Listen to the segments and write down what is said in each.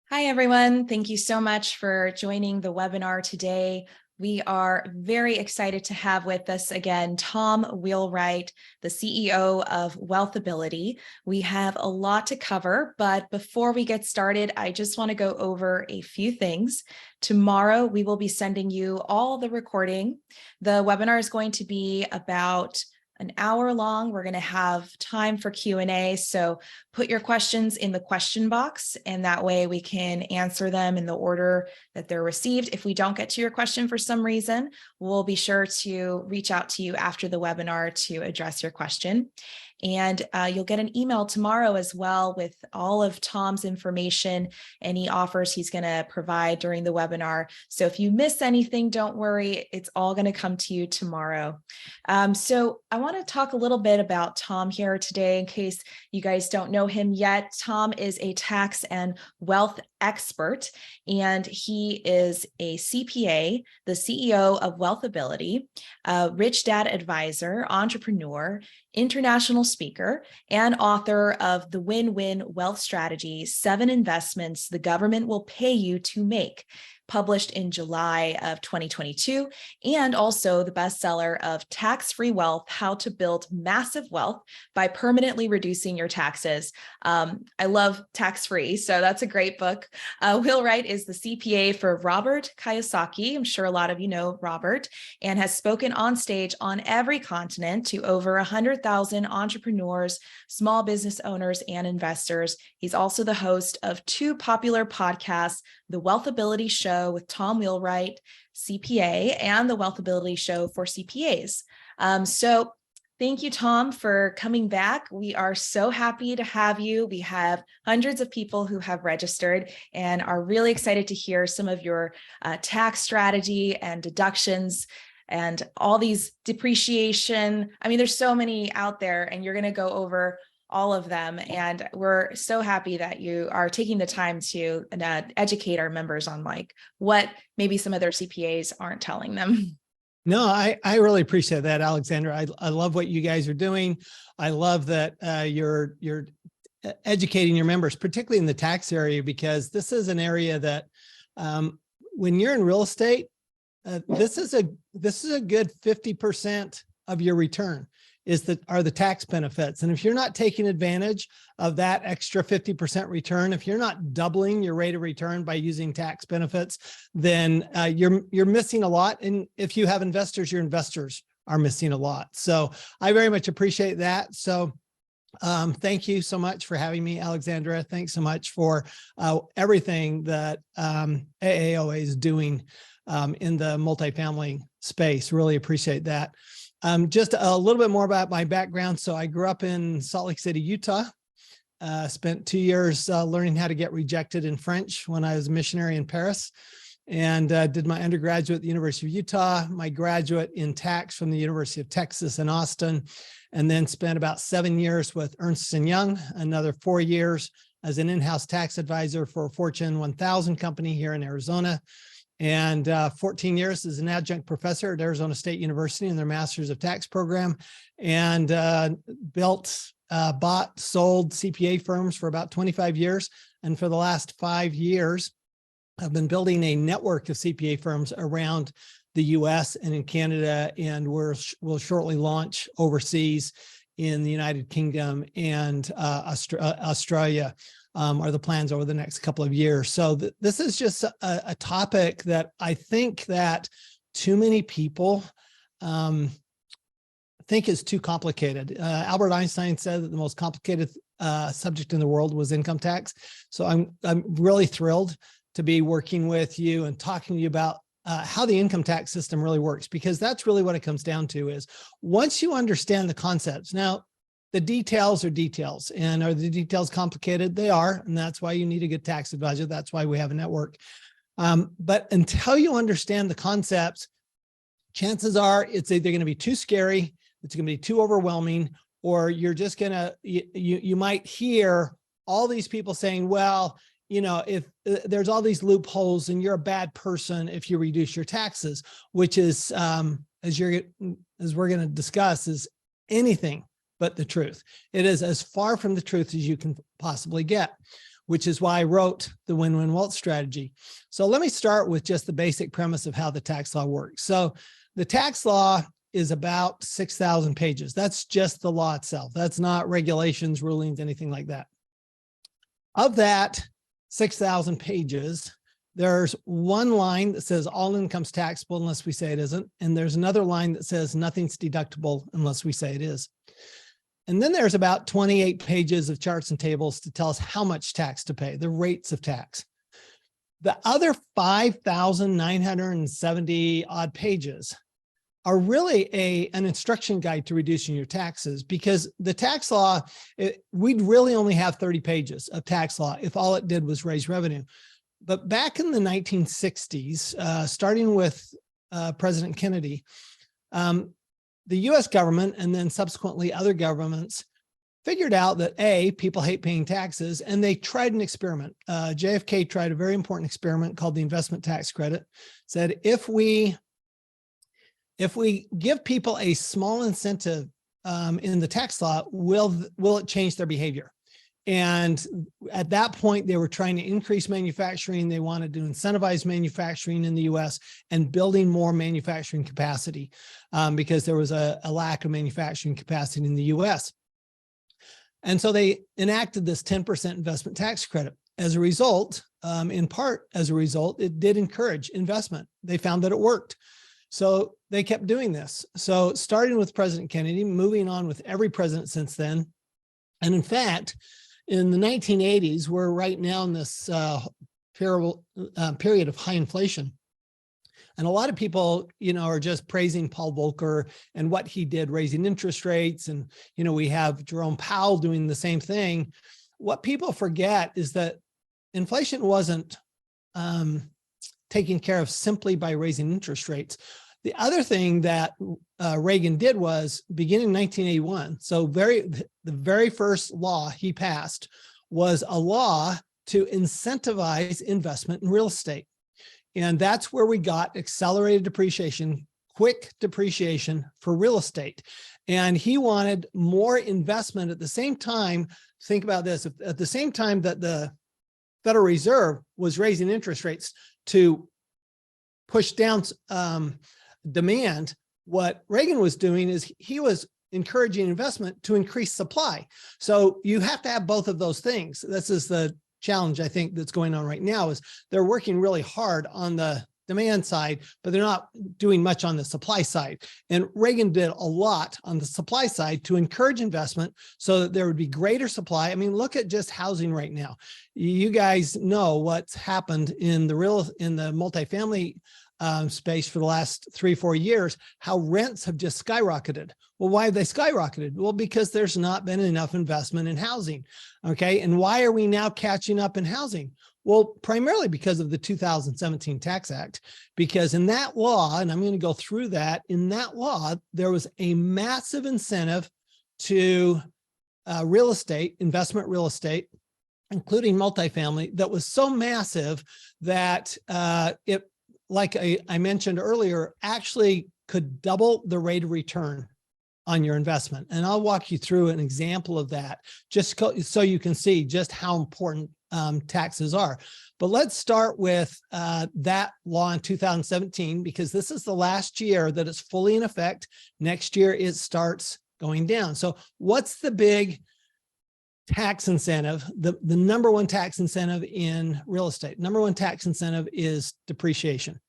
Hi, everyone. Thank you so much for joining the webinar today. We are very excited to have with us again, Tom Wheelwright, the CEO of WealthAbility. We have a lot to cover, but before we get started, I just want to go over a few things. Tomorrow, we will be sending you all the recording. The webinar is going to be about an hour long. We're going to have time for Q&A. So put your questions in the question box, and that way we can answer them in the order that they're received. If we don't get to your question for some reason, we'll be sure to reach out to you after the webinar to address your question. And you'll get an email tomorrow as well with all of Tom's information, any offers he's going to provide during the webinar. So if you miss anything, don't worry, it's all going to come to you tomorrow. So I want to talk a little bit about Tom here today in case you guys don't know him yet. Tom is a tax and wealth expert, and he is a CPA, the CEO of WealthAbility, a rich dad advisor, entrepreneur, international speaker, and author of The Win-Win Wealth Strategy, 7 Investments the Government Will Pay You to Make, published in July of 2022, and also the bestseller of Tax-Free Wealth, How to Build Massive Wealth by Permanently Reducing Your Taxes. I love tax-free, so that's a great book. Wheelwright is the CPA for Robert Kiyosaki. I'm sure a lot of you know Robert, and has spoken on stage on every continent to over 100,000 entrepreneurs, small business owners, and investors. He's also the host of 2 popular podcasts, The WealthAbility Show with Tom Wheelwright, CPA, and The WealthAbility Show for CPAs. So thank you, Tom, for coming back. We are so happy to have you. We have hundreds of people who have registered and are really excited to hear some of your tax strategy and deductions and all these depreciation. I mean, there's so many out there, and you're going to go over all of them. And we're so happy that you are taking the time to educate our members on like what maybe some of their CPAs aren't telling them. No, I really appreciate that, Alexandra. I love what you guys are doing. I love that you're educating your members, particularly in the tax area, because this is an area that when you're in real estate, this is a good 50% of your return are the tax benefits. And if you're not taking advantage of that extra 50% return, if you're not doubling your rate of return by using tax benefits, then you're missing a lot. And if you have investors, your investors are missing a lot. So I very much appreciate that. So thank you so much for having me, Alexandra. Thanks so much for everything that AAOA is doing in the multifamily space. Really appreciate that. Just a little bit more about my background. So I grew up in Salt Lake City, Utah, spent 2 years learning how to get rejected in French when I was a missionary in Paris, and did my undergraduate at the University of Utah, my graduate in tax from the University of Texas in Austin, and then spent about 7 years with Ernst & Young, another 4 years as an in-house tax advisor for a Fortune 1000 company here in Arizona. And 14 years as an adjunct professor at Arizona State University in their Masters of Tax program, and bought, sold CPA firms for about 25 years. And for the last 5 years, I've been building a network of CPA firms around the US and in Canada, and we'll shortly launch overseas in the United Kingdom and Australia. Are the plans over the next couple of years. So this is just a topic that I think that too many people think is too complicated. Albert Einstein said that the most complicated subject in the world was income tax. So I'm really thrilled to be working with you and talking to you about how the income tax system really works, because that's really what it comes down to is once you understand the concepts. Now, the details are details, and are the details complicated? They are, and that's why you need a good tax advisor. That's why we have a network. But until you understand the concepts, chances are it's either going to be too scary, it's going to be too overwhelming, or you're just going to, you might hear all these people saying, well, you know, if there's all these loopholes and you're a bad person if you reduce your taxes, which is, as we're going to discuss, is anything but the truth. It is as far from the truth as you can possibly get. which is why I wrote the Win-Win Wealth Strategy. So let me start with just the basic premise of how the tax law works. So the tax law is about 6,000 pages. That's just the law itself. That's not regulations, rulings, anything like that. Of that 6,000 pages, there's one line that says all income's taxable unless we say it isn't. And there's another line that says nothing's deductible unless we say it is. And then there's about 28 pages of charts and tables to tell us how much tax to pay, the rates of tax. The other 5,970 odd pages are really an instruction guide to reducing your taxes, because the tax law, we'd really only have 30 pages of tax law if all it did was raise revenue. But back in the 1960s, starting with President Kennedy, the US government and then subsequently other governments figured out that people hate paying taxes, and they tried an experiment. JFK tried a very important experiment called the investment tax credit. Said, if we give people a small incentive in the tax law, will it change their behavior? And at that point, they were trying to increase manufacturing. They wanted to incentivize manufacturing in the US and building more manufacturing capacity because there was a lack of manufacturing capacity in the US. And so they enacted this 10% investment tax credit. As a result, in part as a result, it did encourage investment. They found that it worked. So they kept doing this. So starting with President Kennedy, moving on with every president since then. And in fact, in the 1980s, we're right now in this terrible period of high inflation. And a lot of people, are just praising Paul Volcker and what he did, raising interest rates. And, we have Jerome Powell doing the same thing. What people forget is that inflation wasn't taken care of simply by raising interest rates. The other thing that Reagan did was, beginning in 1981, so the very first law he passed was a law to incentivize investment in real estate. And that's where we got accelerated depreciation, quick depreciation for real estate. And he wanted more investment at the same time. Think about this, at the same time that the Federal Reserve was raising interest rates to push down demand, what Reagan was doing is he was encouraging investment to increase supply. So you have to have both of those things. This is the challenge, I think, that's going on right now, is they're working really hard on the demand side, but they're not doing much on the supply side. And Reagan did a lot on the supply side to encourage investment so that there would be greater supply. I mean, look at just housing right now. You guys know what's happened in the multifamily space for the last 3-4 years, how rents have just skyrocketed. Well, why have they skyrocketed? Well, because there's not been enough investment in housing. Okay. And why are we now catching up in housing? Well, primarily because of the 2017 Tax Act, because in that law, and I'm going to go through that, in that law, there was a massive incentive to real estate, investment real estate, including multifamily, that was so massive that it, like I mentioned earlier, actually could double the rate of return on your investment. And I'll walk you through an example of that, just so you can see just how important taxes are. But let's start with that law in 2017, because this is the last year that it's fully in effect. Next year, it starts going down. So what's the big tax incentive? The number one tax incentive in real estate, number one tax incentive is depreciation.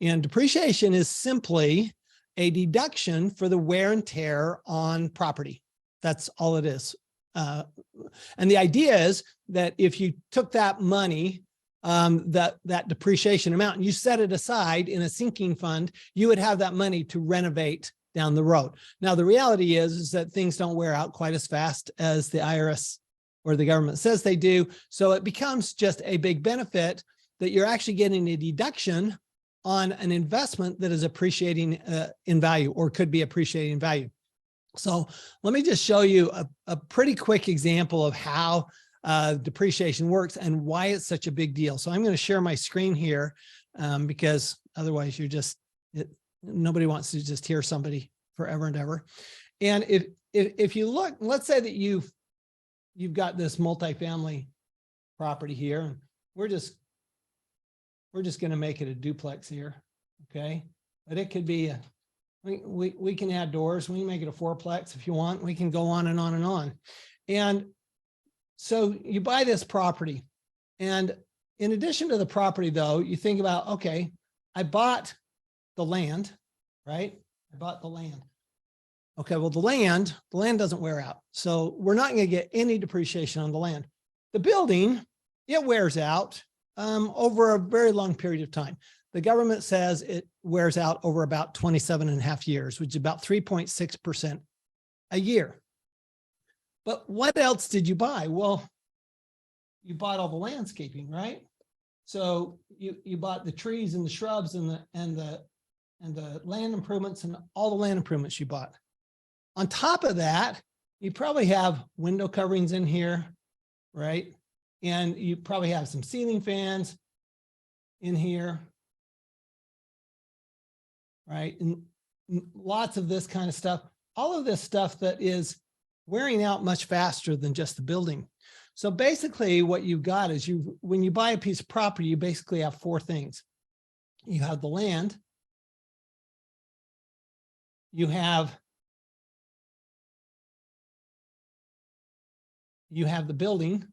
And depreciation is simply a deduction for the wear and tear on property. That's all it is. And the idea is that if you took that money, that depreciation amount, and you set it aside in a sinking fund, you would have that money to renovate down the road. Now, the reality is that things don't wear out quite as fast as the IRS or the government says they do. So it becomes just a big benefit that you're actually getting a deduction on an investment that is appreciating in value, or could be appreciating in value. So let me just show you a pretty quick example of how depreciation works and why it's such a big deal. So I'm going to share my screen here because otherwise nobody wants to just hear somebody forever and ever. And if you look, let's say that you've got this multifamily property here. And we're just going to make it a duplex here. Okay. But it could be we can add doors. We can make it a fourplex if you want. We can go on and on and on. And so you buy this property, and in addition to the property though, you think about, okay, I bought the land, right? I bought the land. Okay, well, the land doesn't wear out. So we're not going to get any depreciation on the land. The building, it wears out over a very long period of time. The government says it wears out over about 27.5 years, which is about 3.6% a year. But what else did you buy? Well, you bought all the landscaping, right? So you bought the trees and the shrubs and the land improvements and all the land improvements you bought. On top of that, you probably have window coverings in here, right? And you probably have some ceiling fans in here, right? And lots of this kind of stuff, all of this stuff that is wearing out much faster than just the building. So basically what you've got is when you buy a piece of property, you basically have four things. You have the land, you have the building,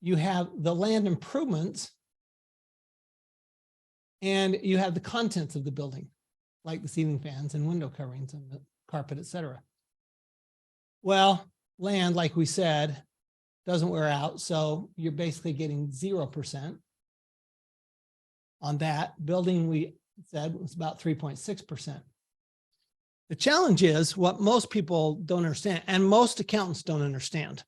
you have the land improvements, and you have the contents of the building, like the ceiling fans and window coverings and the carpet, etc. Well, land, like we said, doesn't wear out. So you're basically getting 0% on that. Building, we said, was about 3.6%. The challenge is what most people don't understand, and most accountants don't understand,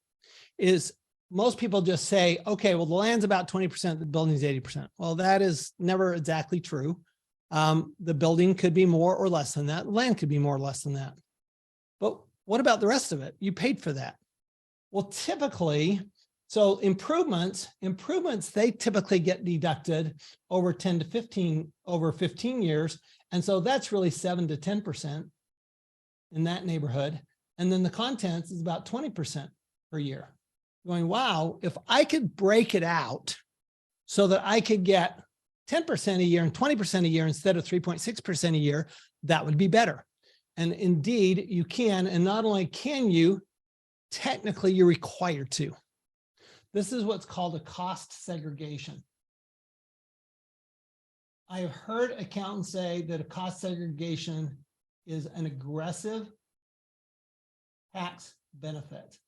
is most people just say, okay, well, the land's about 20%, the building's 80%. Well, that is never exactly true. The building could be more or less than that. Land could be more or less than that. But what about the rest of it? You paid for that. Well, typically, so improvements, they typically get deducted over 10 to 15, over 15 years. And so that's really 7 to 10% in that neighborhood. And then the contents is about 20% per year. Going, wow, if I could break it out so that I could get 10% a year and 20% a year instead of 3.6% a year, that would be better. And indeed you can, and not only can you, technically you're required to. This is what's called a cost segregation. I have heard accountants say that a cost segregation is an aggressive tax benefit.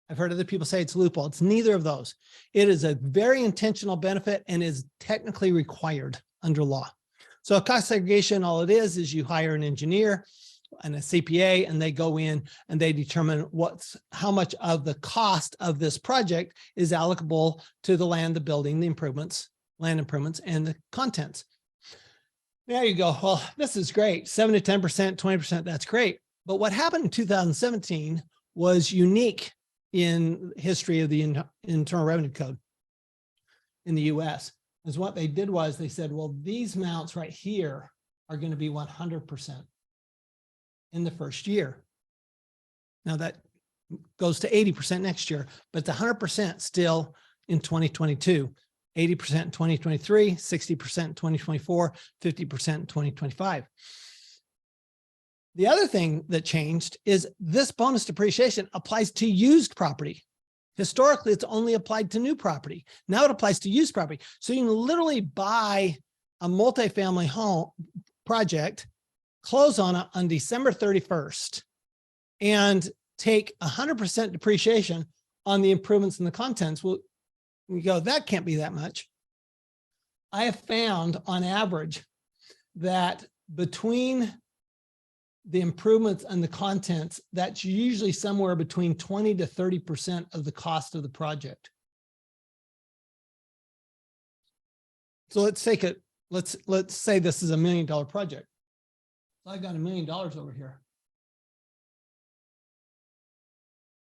I've heard other people say it's a loophole. It's neither of those. It is a very intentional benefit and is technically required under law. So a cost segregation, all it is you hire an engineer and a CPA, and they go in and they determine how much of the cost of this project is allocable to the land, the building, the improvements, land improvements, and the contents. There you go. Well, this is great. 7 to 10%, 20%, that's great. But what happened in 2017 was unique in history of the Internal Revenue Code in the US. Is what they did was they said, well, these amounts right here are going to be 100% in the first year. Now that goes to 80% next year, but it's 100% still in 2022. 80% in 2023, 60% in 2024, 50% in 2025. The other thing that changed is this bonus depreciation applies to used property. Historically, it's only applied to new property. Now it applies to used property. So you can literally buy a multifamily home project, close on it on December 31st, and take 100% depreciation on the improvements in the contents. Well, you go, that can't be that much. I have found on average that between the improvements and the contents, that's usually somewhere between 20 to 30% of the cost of the project. So let's take it, let's say this is $1 million project. So I got $1 million over here.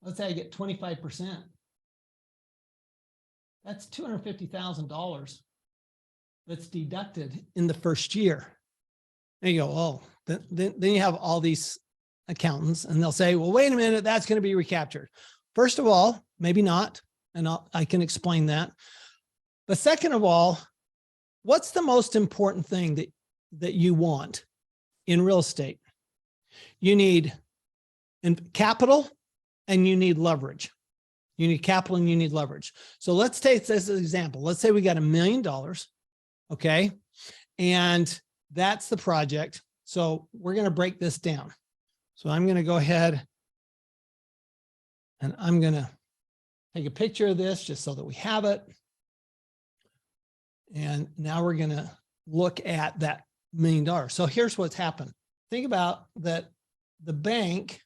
Let's say I get 25%. That's $250,000 that's deducted in the first year. And you go, oh, then you have all these accountants and they'll say, well, wait a minute, that's going to be recaptured. First of all, maybe not. and I can explain that. But second of all, what's the most important thing that you want in real estate? You need capital and you need leverage. You need capital and you need leverage. So let's take this as an example. Let's say we got $1 million, okay? And that's the project. So we're going to break this down. So I'm going to go ahead and I'm going to take a picture of this just so that we have it. And now we're going to look at that $1 million. So here's what's happened. Think about that the bank.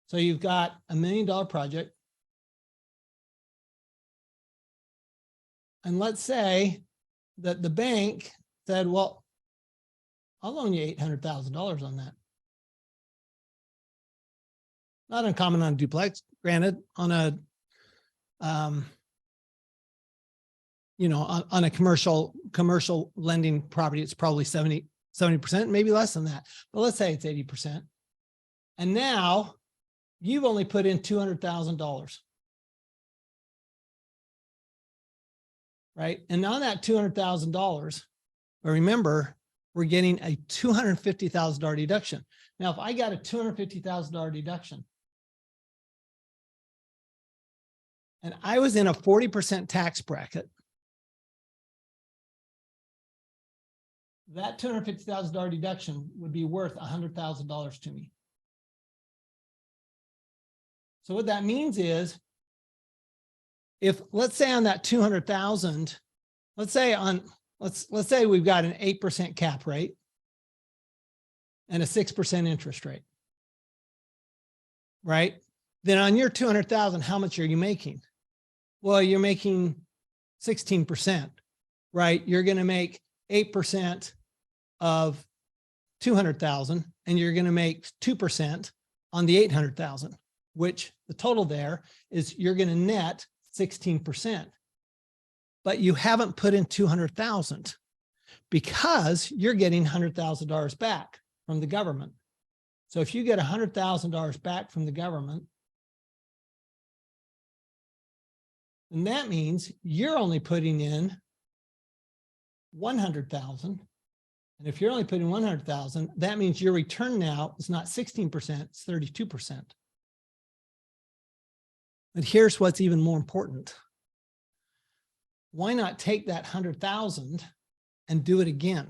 So you've got $1 million project. And let's say that the bank said, well, I'll loan you $800,000 on that. Not uncommon on a duplex, granted, on a, on a commercial lending property, it's probably 70%, maybe less than that. But let's say it's 80%. And now you've only put in $200,000. Right? And on that $200,000, but remember, we're getting a $250,000 deduction. Now, if I got a $250,000 deduction and I was in a 40% tax bracket, that $250,000 deduction would be worth $100,000 to me. So what that means is, if let's say on that 200,000, let's say we've got an 8% cap rate and a 6% interest rate, right? Then on your 200,000, how much are you making? Well, you're making 16%, right? You're going to make 8% of 200,000 and you're going to make 2% on the 800,000, which the total there is you're going to net 16%, but you haven't put in 200,000 because you're getting $100,000 back from the government. So if you get $100,000 back from the government, then that means you're only putting in 100,000. And if you're only putting 100,000, that means your return now is not 16%, it's 32%. But here's what's even more important. Why not take that 100,000 and do it again?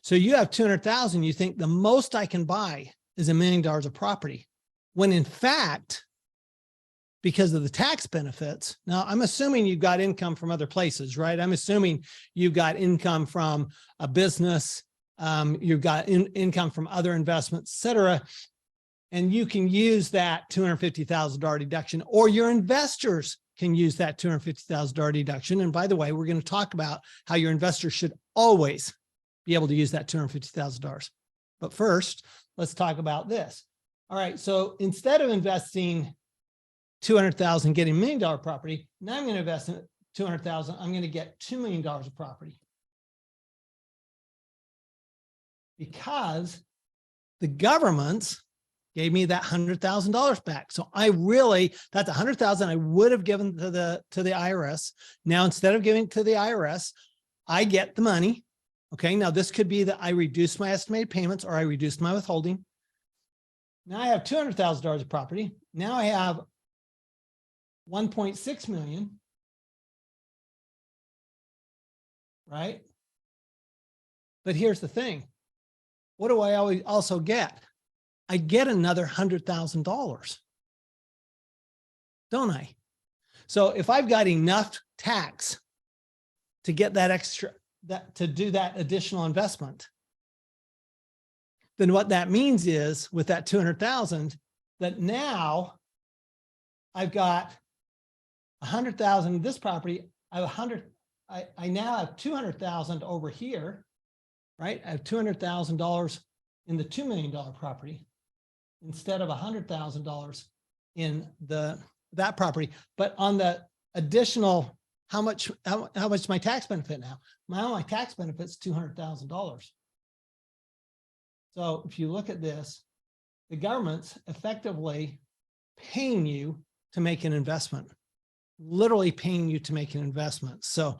So you have 200,000, you think the most I can buy is $1 million of property, when in fact, because of the tax benefits, now I'm assuming you've got income from other places, right? I'm assuming you've got income from a business, you've got income from other investments, et cetera. And you can use that $250,000 deduction, or your investors can use that $250,000 deduction. And by the way, we're going to talk about how your investors should always be able to use that $250,000. But first, let's talk about this. All right. So instead of investing 200,000, getting $1 million property, now I'm going to invest in 200,000. I'm going to get $2 million of property, because the government's gave me that $100,000 back. So I really, that's $100,000 I would have given to the IRS. Now, instead of giving it to the IRS, I get the money. Okay. Now this could be that I reduced my estimated payments or I reduced my withholding. Now I have $200,000 of property. Now I have 1.6 million, right? But here's the thing. What do I always also get? I get another $100,000, don't I? So if I've got enough tax to get that extra, to do that additional investment, then what that means is with that 200,000, that now I've got 100,000 in this property. I have 100. I now have 200,000 over here, right? I have $200,000 in the $2 million property, instead of $100,000 in that property. But on the additional, how much my tax benefit now? My tax benefit's $200,000. So if you look at this, the government's effectively paying you to make an investment, literally paying you to make an investment. So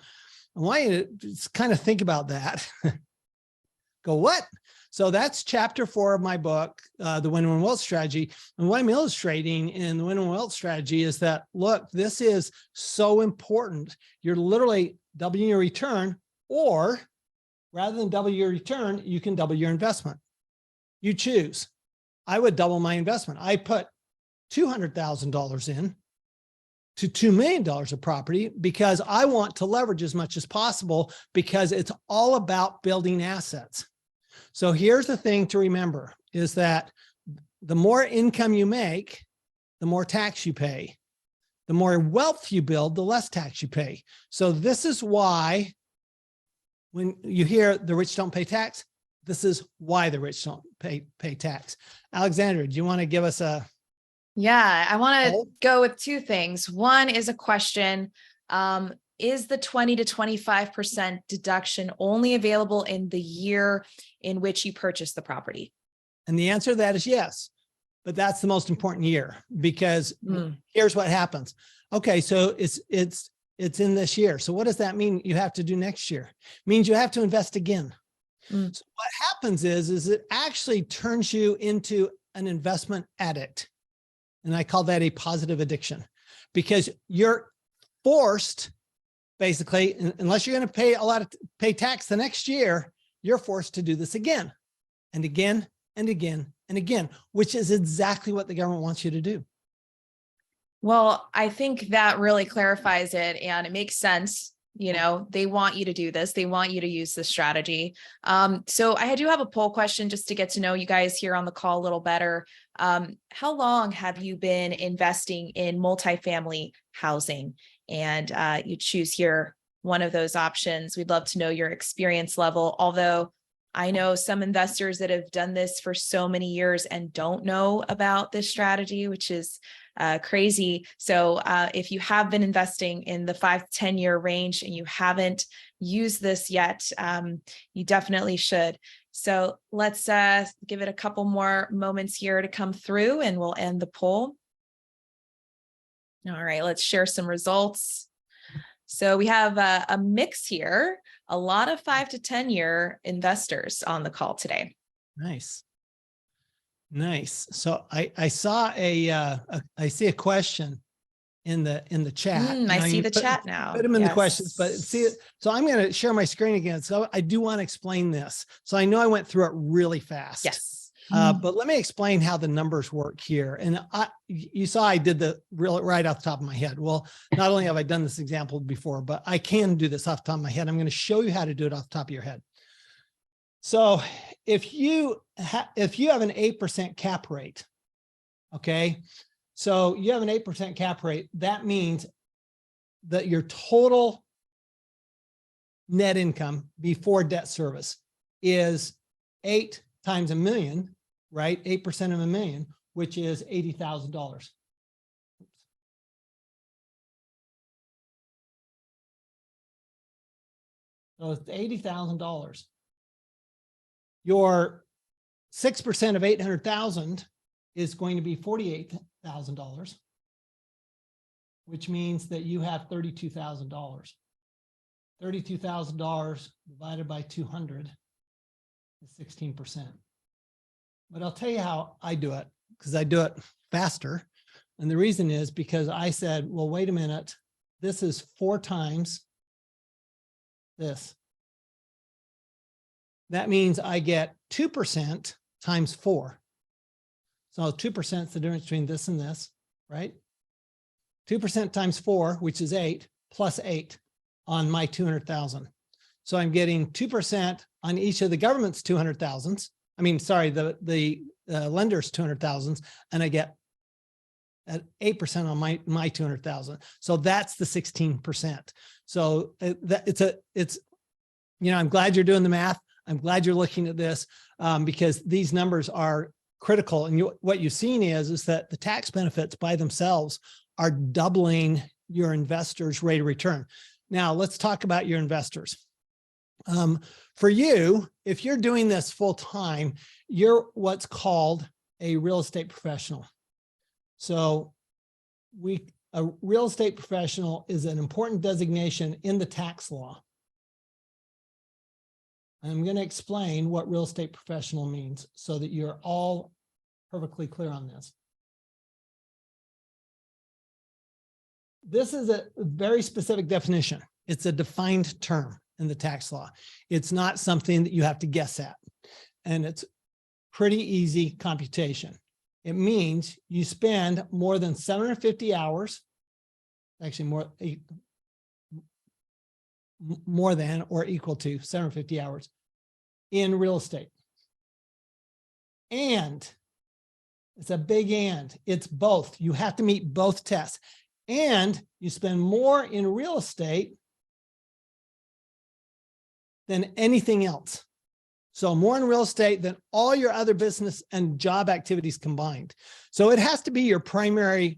I want you to just kind of think about that. Go, what? So that's chapter 4 of my book, The Win-Win Wealth Strategy. And what I'm illustrating in the Win-Win Wealth Strategy is that, look, this is so important. You're literally doubling your return, or rather than double your return, you can double your investment. You choose. I would double my investment. I put $200,000 in to $2 million of property because I want to leverage as much as possible, because it's all about building assets. So here's the thing to remember is that the more income you make, the more tax you pay. The more wealth you build, the less tax you pay. So this is why when you hear the rich don't pay tax, this is why the rich don't pay tax. Alexandra, do you want to give us a... Yeah, I want to go with 2 things. One is a question. Is the 20 to 25% deduction only available in the year in which you purchase the property? And the answer to that is yes, but that's the most important year, because here's what happens. Okay, so it's in this year. So what does that mean you have to do next year? It means you have to invest again. So what happens is it actually turns you into an investment addict. And I call that a positive addiction, because you're forced, basically, unless you're going to pay tax the next year, you're forced to do this again and again and again and again, which is exactly what the government wants you to do. Well, I think that really clarifies it, and it makes sense. You know, they want you to do this. They want you to use this strategy. So I do have a poll question just to get to know you guys here on the call a little better. How long have you been investing in multifamily housing? And you choose here one of those options. We'd love to know your experience level, although I know some investors that have done this for so many years and don't know about this strategy, which is crazy. So if you have been investing in the 5 to 10 year range and you haven't used this yet, you definitely should. So let's give it a couple more moments here to come through, and we'll end the poll. All right, let's share some results. So we have a mix here, a lot of 5 to 10 year investors on the call today. Nice. Nice. So I saw I see a question in the chat. I see the chat now. Put them in the questions, but see it. So I'm going to share my screen again. So I do want to explain this. So I know I went through it really fast. Yes. But let me explain how the numbers work here. And you saw I did the right off the top of my head. Well, not only have I done this example before, but I can do this off the top of my head. I'm going to show you how to do it off the top of your head. So if you have an 8% cap rate, okay, so you have an 8% cap rate, that means that your total net income before debt service is 8 times $1 million, right? 8% of $1 million, which is $80,000. So it's $80,000. Your 6% of 800,000 is going to be $48,000, which means that you have $32,000. $32,000 divided by 200 is 16%. But I'll tell you how I do it, because I do it faster. And the reason is because I said, well, wait a minute, this is 4 times this. That means I get 2% times 4. So 2% is the difference between this and this, right? 2% times 4, which is 8, plus 8 on my 200,000. So I'm getting 2% on each of the government's 200,000s. I mean, sorry, the lender's 200,000s, and I get at 8% on my 200,000. So that's the 16%. So it's, you know, I'm glad you're doing the math. I'm glad you're looking at this because these numbers are critical. And what you've seen is that the tax benefits by themselves are doubling your investors' rate of return. Now let's talk about your investors. For you, if you're doing this full time, you're what's called a real estate professional. So a real estate professional is an important designation in the tax law. I'm going to explain what real estate professional means so that you're all perfectly clear on this. This is a very specific definition. It's a defined term in the tax law. It's not something that you have to guess at. And it's pretty easy computation. It means you spend more than 750 hours, actually more than or equal to 750 hours in real estate. And it's a big and. It's both. You have to meet both tests. And you spend more in real estate than anything else. So more in real estate than all your other business and job activities combined. So it has to be your primary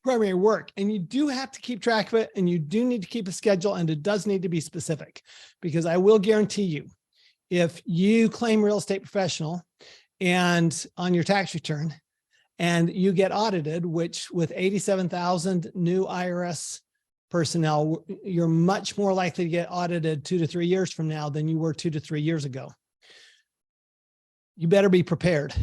work. And you do have to keep track of it, and you do need to keep a schedule, and it does need to be specific, because I will guarantee you, if you claim real estate professional and on your tax return and you get audited, which with 87,000 new IRS personnel, you're much more likely to get audited 2 to 3 years from now than you were 2 to 3 years ago. You better be prepared.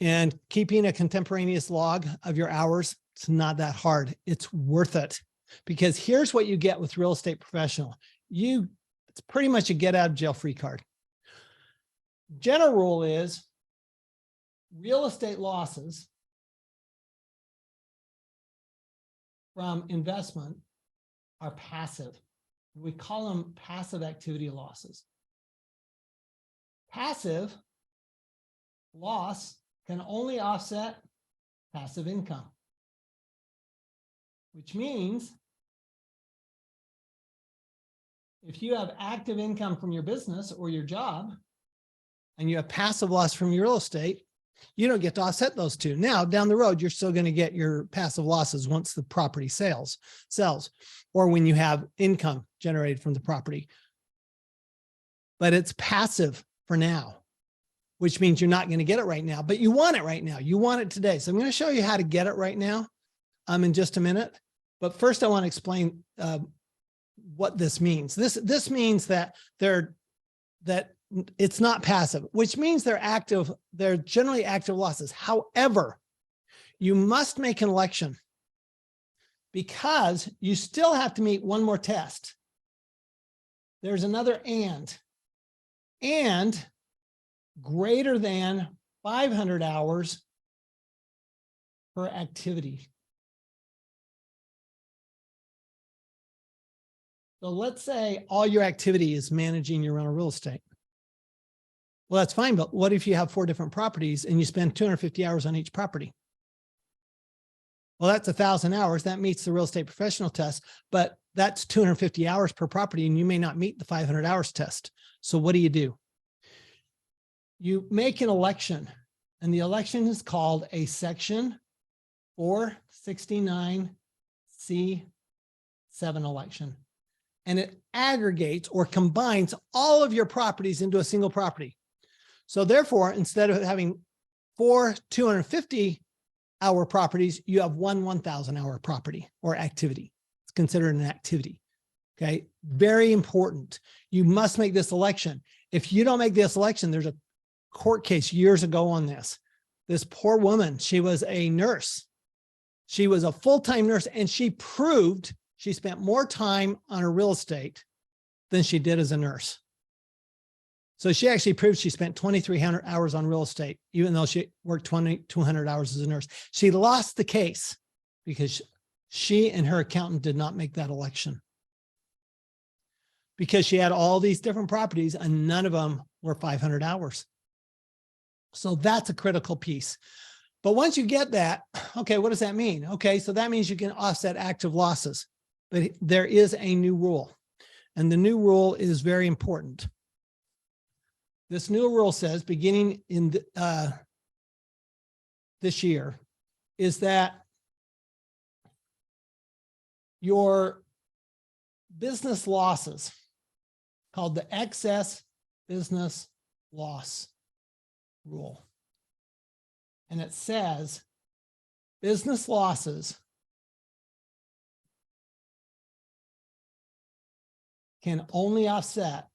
And keeping a contemporaneous log of your hours, it's not that hard. It's worth it, because here's what you get with real estate professional. It's pretty much a get out of jail free card. General rule is real estate losses from investment are passive. We call them passive activity losses. Passive loss can only offset passive income, which means if you have active income from your business or your job and you have passive loss from your real estate, you don't get to offset those two. Now, down the road, you're still going to get your passive losses once the property sells, or when you have income generated from the property. But it's passive for now, which means you're not going to get it right now, but you want it right now. You want it today. So I'm going to show you how to get it right now in just a minute. But first, I want to explain what this means. This means that it's not passive, which means they're active. They're generally active losses. However, you must make an election, because you still have to meet one more test. There's another and greater than 500 hours per activity. So let's say all your activity is managing your rental real estate. Well, that's fine, but what if you have 4 different properties and you spend 250 hours on each property? Well, that's 1,000 hours. That meets the real estate professional test, but that's 250 hours per property, and you may not meet the 500 hours test. So what do? You make an election, and the election is called a Section 469C7 election. And it aggregates or combines all of your properties into a single property. So therefore, instead of having 4 250-hour properties, you have 1 1,000-hour property or activity. It's considered an activity. Okay. Very important. You must make this election. If you don't make this election, there's a court case years ago on this. This poor woman, she was a nurse. She was a full-time nurse, and she proved she spent more time on her real estate than she did as a nurse. So she actually proved she spent 2,300 hours on real estate, even though she worked 2,200 hours as a nurse. She lost the case because she and her accountant did not make that election, because she had all these different properties and none of them were 500 hours. So that's a critical piece. But once you get that, okay, what does that mean? Okay, so that means you can offset active losses, but there is a new rule, and the new rule is very important. This new rule says, beginning in this year, is that your business losses, called the excess business loss rule. And it says business losses can only offset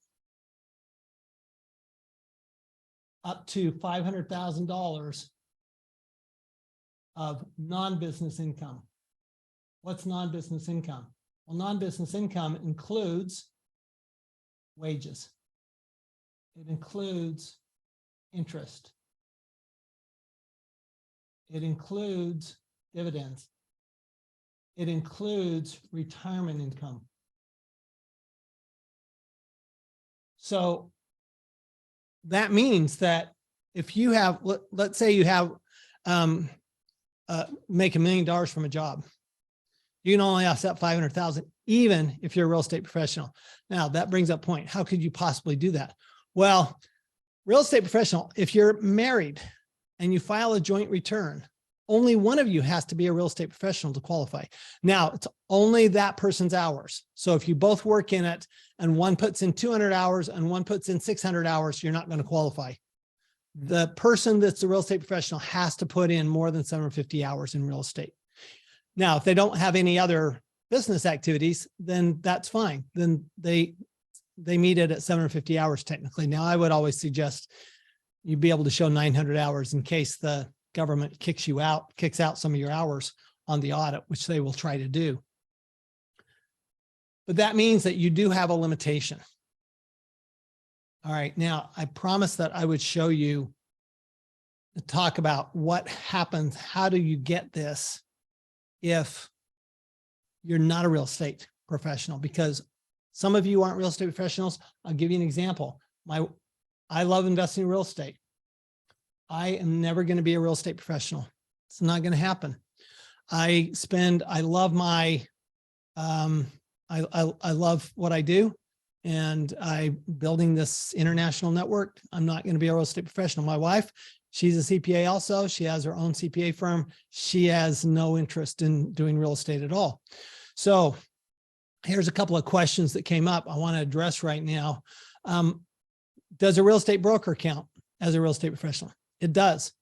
up to $500,000 of non-business income. What's non-business income? Well, non-business income includes wages. It includes interest. It includes dividends. It includes retirement income. So that means that if you have, let's say you have, make $1 million from a job, you can only offset 500,000, even if you're a real estate professional. Now that brings up a point. How could you possibly do that? Well, real estate professional, if you're married and you file a joint return, only one of you has to be a real estate professional to qualify. Now it's only that person's hours. So if you both work in it and one puts in 200 hours and one puts in 600 hours, you're not going to qualify. The person that's a real estate professional has to put in more than 750 hours in real estate. Now, if they don't have any other business activities, then that's fine. Then they meet it at 750 hours technically. Now, I would always suggest you'd be able to show 900 hours in case the government kicks out some of your hours on the audit, which they will try to do. But that means that you do have a limitation. All right, now I promised that I would show you to talk about what happens. How do you get this if you're not a real estate professional? Because some of you aren't real estate professionals. I'll give you an example. I love investing in real estate. I am never going to be a real estate professional. It's not going to happen. I love my, I love what I do, and I'm building this international network. I'm not going to be a real estate professional. My wife, she's a CPA also. She has her own CPA firm. She has no interest in doing real estate at all. So here's a couple of questions that came up I want to address right now. Does a real estate broker count as a real estate professional? It does.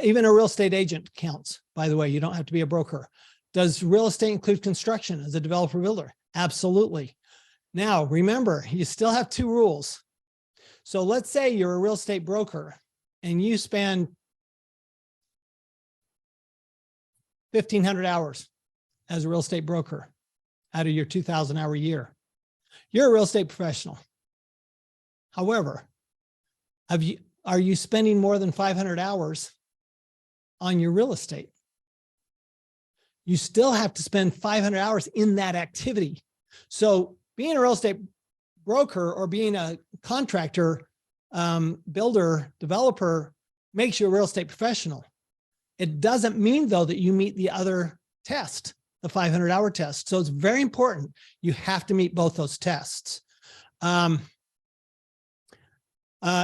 Even a real estate agent counts, by the way. You don't have to be a broker. Does real estate include construction as a developer builder? Absolutely. Now, remember, you still have two rules. So let's say you're a real estate broker and you spend 1,500 hours as a real estate broker out of your 2,000 hour year. You're a real estate professional. However, are you spending more than 500 hours on your real estate? You still have to spend 500 hours in that activity. So being a real estate broker or being a contractor, builder, developer makes you a real estate professional. It doesn't mean though that you meet the other test, the 500-hour test. So it's very important. You have to meet both those tests.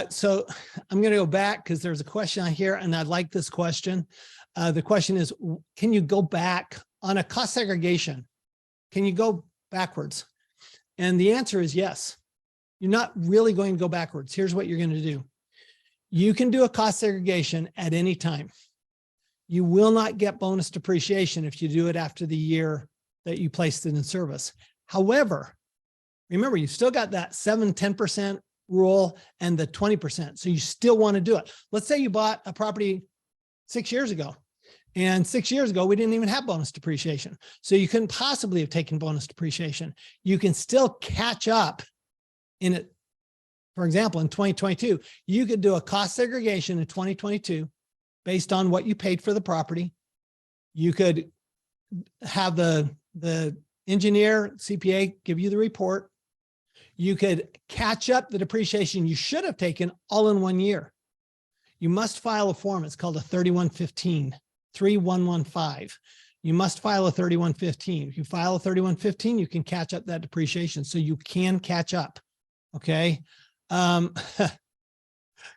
So I'm going to go back because there's a question on here and I like this question. The question is, can you go back on a cost segregation? Can you go backwards? And the answer is yes. You're not really going to go backwards. Here's what you're going to do. You can do a cost segregation at any time. You will not get bonus depreciation if you do it after the year that you placed it in service. However, remember, you still got that 7-10% rule and the 20%. So you still want to do it. Let's say you bought a property 6 years ago, and 6 years ago, we didn't even have bonus depreciation. So you couldn't possibly have taken bonus depreciation. You can still catch up in it. For example, in 2022, you could do a cost segregation in 2022 based on what you paid for the property. You could have the engineer, CPA, give you the report. You could catch up the depreciation you should have taken all in 1 year. You must file a form. It's called a 3115, 3115. You must file a 3115. If you file a 3115, you can catch up that depreciation. So you can catch up. Okay.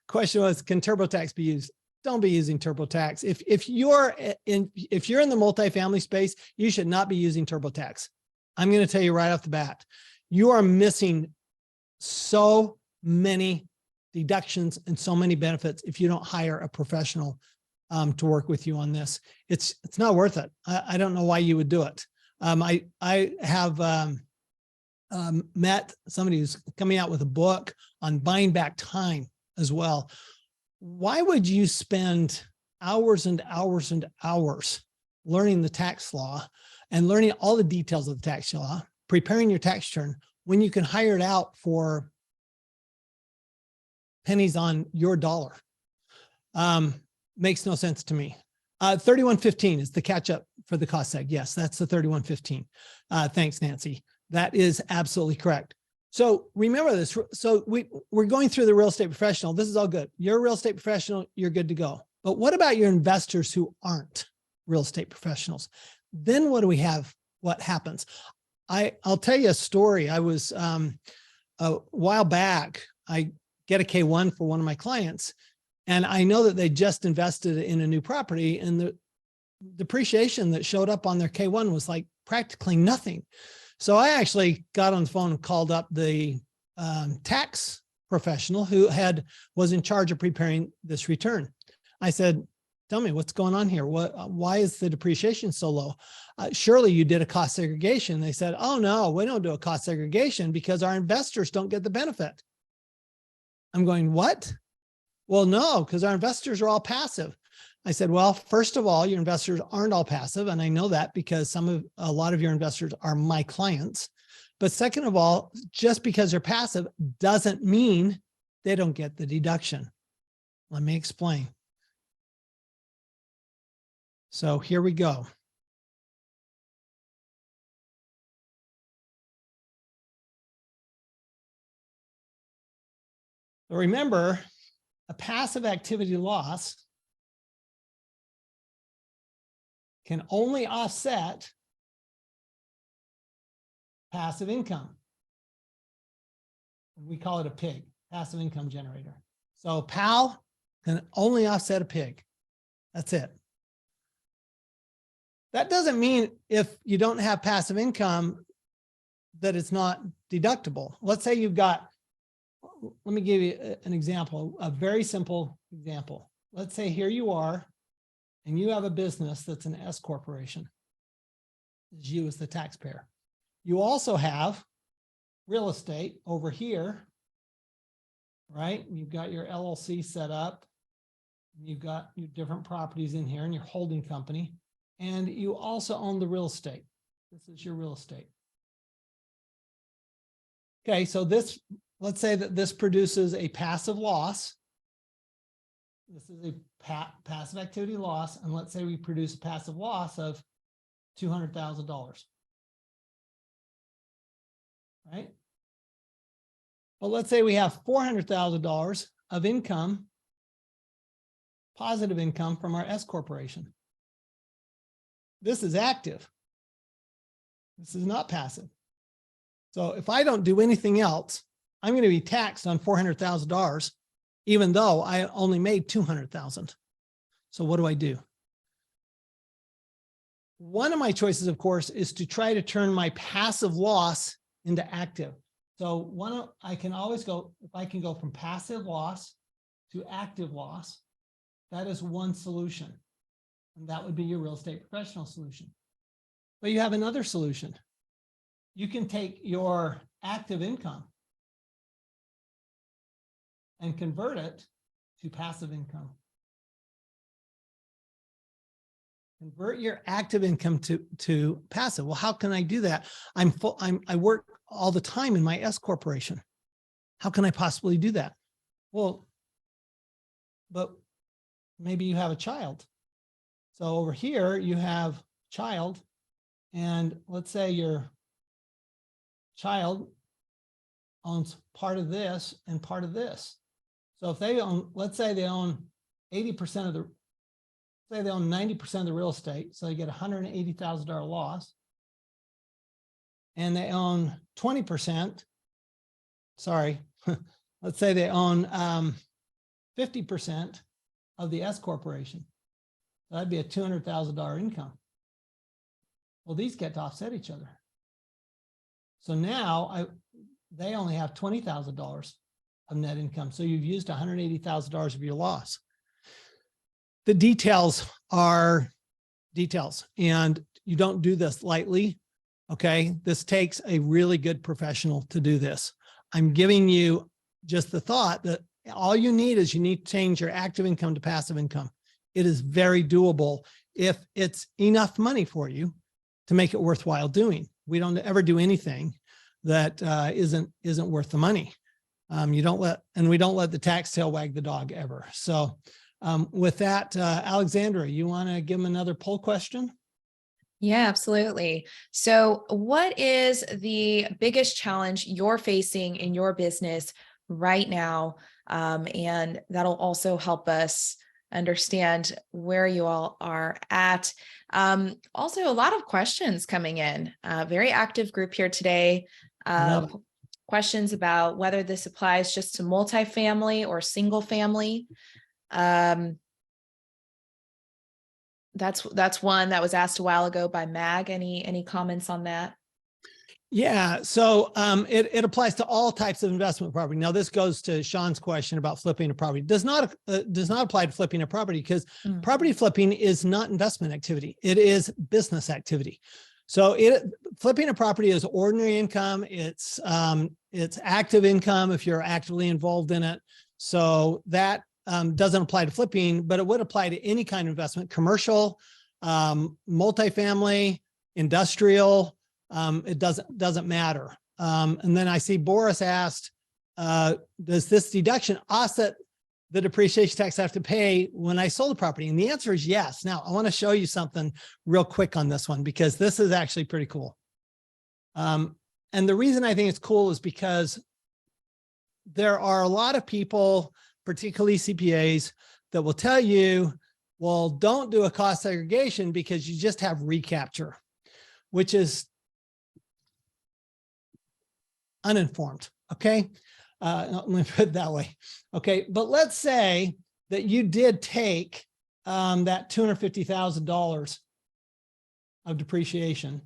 Question was, can TurboTax be used? Don't be using TurboTax. If you're in the multifamily space, you should not be using TurboTax. I'm going to tell you right off the bat, you are missing so many deductions and so many benefits if you don't hire a professional to work with you on this. It's not worth it. I don't know why you would do it. I have met somebody who's coming out with a book on buying back time as well. Why would you spend hours and hours and hours learning the tax law and learning all the details of the tax law, preparing your tax return, when you can hire it out for pennies on your dollar? Makes no sense to me. 3115 is the catch up for the cost seg. Yes, that's the 3115. Thanks, Nancy. That is absolutely correct. So remember this. So we're going through the real estate professional. This is all good. You're a real estate professional. You're good to go. But what about your investors who aren't real estate professionals? Then what do we have? What happens? I'll tell you a story. I was a while back, I get a K1 for one of my clients, and I know that they just invested in a new property, and the depreciation that showed up on their K1 was like practically nothing. So I actually got on the phone and called up the tax professional who was in charge of preparing this return. I said, tell me what's going on here. Why is the depreciation so low? Surely you did a cost segregation. They said, oh no, we don't do a cost segregation because our investors don't get the benefit. I'm going, what? Well, no, because our investors are all passive. I said, well, first of all, your investors aren't all passive. And I know that because a lot of your investors are my clients. But second of all, just because they're passive doesn't mean they don't get the deduction. Let me explain. So here we go. So remember, a passive activity loss can only offset passive income. We call it a PIG, passive income generator. So PAL can only offset a PIG. That's it. That doesn't mean if you don't have passive income that it's not deductible. Let's say you've got, let me give you an example, a very simple example. Let's say here you are, and you have a business that's an S corporation. It's you as the taxpayer. You also have real estate over here, right? You've got your LLC set up. You've got your different properties in here and your holding company. And you also own the real estate. This is your real estate. Okay, so let's say that this produces a passive loss. This is a passive activity loss. And let's say we produce a passive loss of $200,000. Right? Well, let's say we have $400,000 of income, positive income from our S corporation. This is active. This is not passive. So if I don't do anything else, I'm going to be taxed on $400,000, even though I only made $200,000. So what do I do? One of my choices, of course, is to try to turn my passive loss into active. So I can always go, if I can go from passive loss to active loss, that is one solution. And that would be your real estate professional solution. But you have another solution. You can take your active income and convert it to passive income. Convert your active income to passive. Well, how can I do that? I work all the time in my S corporation. How can I possibly do that? Well, but maybe you have a child. So over here you have a child, and let's say your child owns part of this and part of this. So if they own, let's say they own 80% of the, say they own 90% of the real estate, so they get $180,000 loss. And they own 20%, sorry, let's say they own 50% of the S corporation. That'd be a $200,000 income. Well, these get to offset each other. So now they only have $20,000 of net income. So you've used $180,000 of your loss. The details are details, and you don't do this lightly. Okay. This takes a really good professional to do this. I'm giving you just the thought that all you need is you need to change your active income to passive income. It is very doable if it's enough money for you to make it worthwhile doing. We don't ever do anything that isn't worth the money. We don't let the tax tail wag the dog ever. So with that, Alexandra, you want to give them another poll question? Yeah, absolutely. So what is the biggest challenge you're facing in your business right now? And that'll also help us understand where you all are at. Also, a lot of questions coming in, very active group here today. Questions about whether this applies just to multifamily or single family. That's one that was asked a while ago by Mag. Any comments on that? Yeah, so it applies to all types of investment property. Now, this goes to Sean's question about flipping a property. Does not apply to flipping a property because property flipping is not investment activity. It is business activity. So flipping a property is ordinary income. It's active income if you're actively involved in it. So that doesn't apply to flipping, but it would apply to any kind of investment: commercial, multifamily, industrial. It doesn't matter. And then I see Boris asked, does this deduction offset the depreciation tax I have to pay when I sold the property? And the answer is yes. Now, I want to show you something real quick on this one, because this is actually pretty cool. And the reason I think it's cool is because there are a lot of people, particularly CPAs, that will tell you, well, don't do a cost segregation because you just have recapture, which is uninformed. Okay. Let me put it that way. Okay. But let's say that you did take that $250,000 of depreciation.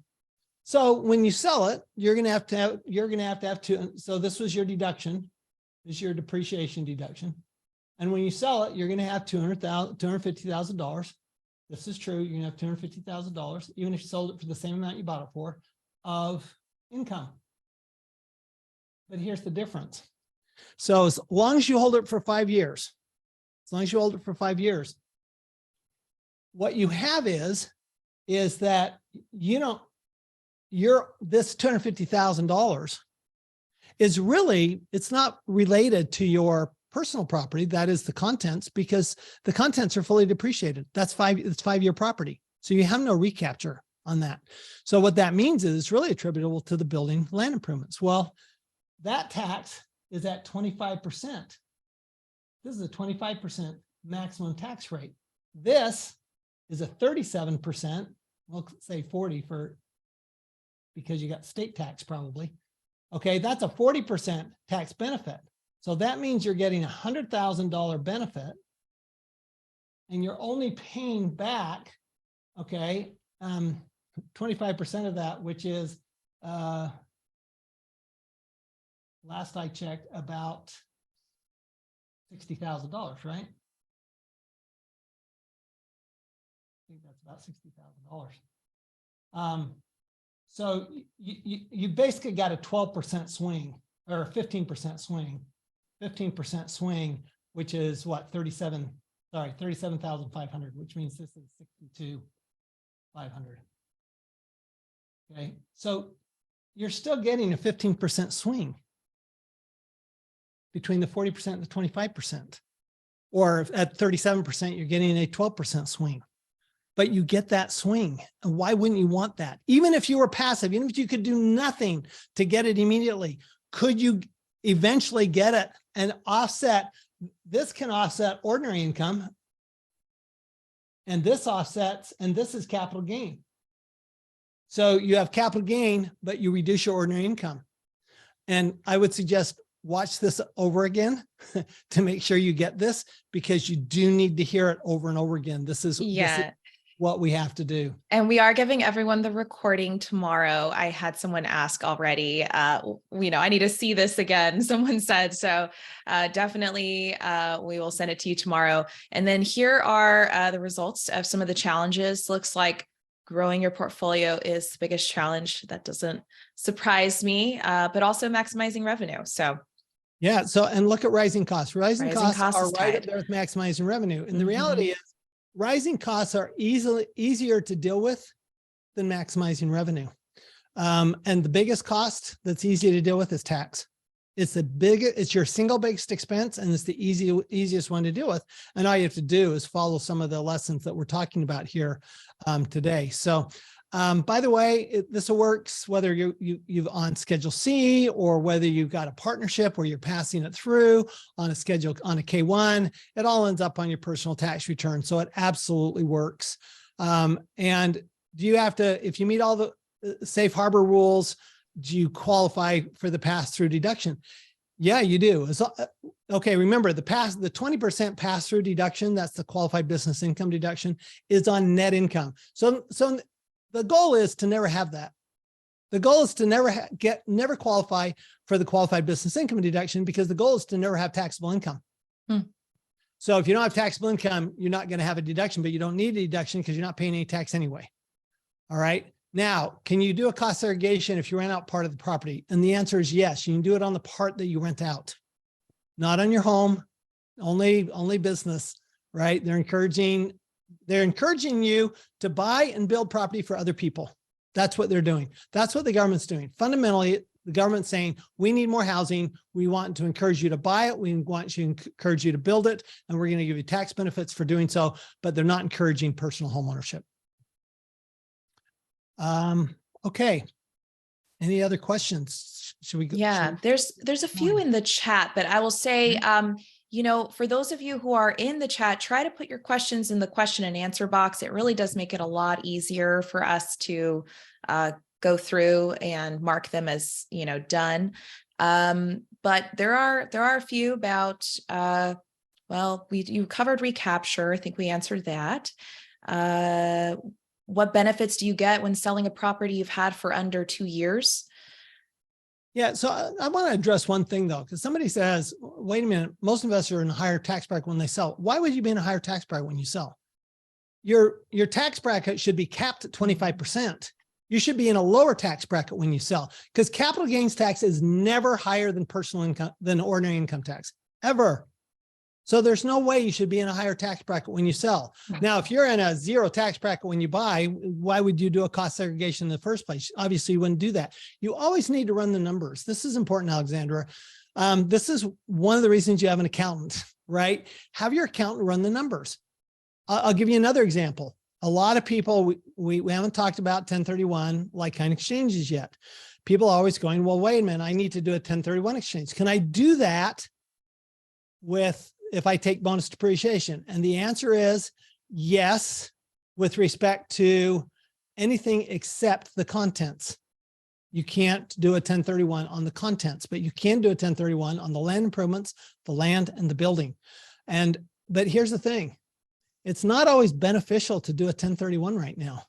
So when you sell it, you're going to have to have two. So this was your deduction. This is your depreciation deduction. And when you sell it, you're going to have $250,000. This is true. You're going to have $250,000, even if you sold it for the same amount you bought it for, of income. But here's the difference. So as long as you hold it for 5 years, what you have is that this $250,000 is really, it's not related to your personal property. That is the contents, because the contents are fully depreciated. It's 5-year property. So you have no recapture on that. So what that means is it's really attributable to the building land improvements. Well, that tax is at 25%. This is a 25% maximum tax rate. This is a 37%. We'll say 40 because you got state tax probably. Okay, that's a 40% tax benefit. So that means you're getting $100,000 benefit, and you're only paying back, okay, 25% of that, which is last I checked, about $60,000, right? I think that's about $60,000. So you basically got a 12% swing, or a 15% swing, which is what, 37,500, which means this is 62,500. Okay, so you're still getting a 15% swing between the 40% and the 25%, or at 37%, you're getting a 12% swing, but you get that swing. And why wouldn't you want that? Even if you were passive, even if you could do nothing to get it immediately, could you eventually get it and offset? This can offset ordinary income, and this offsets, and this is capital gain. So you have capital gain, but you reduce your ordinary income. And I would suggest watch this over again to make sure you get this, because you do need to hear it over and over again. This is what we have to do. And we are giving everyone the recording tomorrow. I had someone ask already, I need to see this again, someone said. So definitely we will send it to you tomorrow. And then here are the results of some of the challenges. Looks like growing your portfolio is the biggest challenge. That doesn't surprise me, but also maximizing revenue. So yeah. So, and look at rising costs. Rising rising costs costs are is right up tied. there with maximizing revenue. And the Mhm. reality is rising costs are easier to deal with than maximizing revenue. And the biggest cost that's easy to deal with is tax. It's your single biggest expense, and it's the easiest one to deal with. And all you have to do is follow some of the lessons that we're talking about here today. So, by the way, this works whether you've on Schedule C or whether you've got a partnership where you're passing it through on a K-1. It all ends up on your personal tax return. So it absolutely works. And do you have to, if you meet all the safe harbor rules, do you qualify for the pass-through deduction? Yeah, you do. Okay, remember the 20% pass-through deduction, that's the qualified business income deduction, is on net income. So the goal is to never have that. The goal is to never qualify for the qualified business income deduction, because the goal is to never have taxable income. So if you don't have taxable income, you're not going to have a deduction, but you don't need a deduction because you're not paying any tax anyway. All right. Now, can you do a cost segregation if you rent out part of the property? And the answer is yes. You can do it on the part that you rent out, not on your home, only business, right? They're encouraging you to buy and build property for other people. That's what they're doing. That's what the government's doing. Fundamentally, the government's saying, we need more housing. We want to encourage you to buy it. We want to encourage you to build it. And we're going to give you tax benefits for doing so, but they're not encouraging personal home ownership. Okay. Any other questions? Should we go? Yeah, there's a few in the chat, but I will say, for those of you who are in the chat, try to put your questions in the question and answer box. It really does make it a lot easier for us to go through and mark them as, done. But there are a few about, you covered recapture. I think we answered that. What benefits do you get when selling a property you've had for under 2 years? Yeah, so I want to address one thing though, because somebody says, wait a minute, most investors are in a higher tax bracket when they sell. Why would you be in a higher tax bracket when you sell? Your tax bracket should be capped at 25%. You should be in a lower tax bracket when you sell, because capital gains tax is never higher than personal income, than ordinary income tax, ever. So there's no way you should be in a higher tax bracket when you sell. Now, if you're in a zero tax bracket when you buy, why would you do a cost segregation in the first place? Obviously, you wouldn't do that. You always need to run the numbers. This is important, Alexandra. This is one of the reasons you have an accountant, right? Have your accountant run the numbers. I'll give you another example. A lot of people, we haven't talked about 1031 like-kind exchanges yet. People are always going, well, wait a minute, I need to do a 1031 exchange. Can I do that if I take bonus depreciation? And the answer is yes, with respect to anything except the contents. You can't do a 1031 on the contents, but you can do a 1031 on the land improvements, the land, and the building. But here's the thing. It's not always beneficial to do a 1031 right now.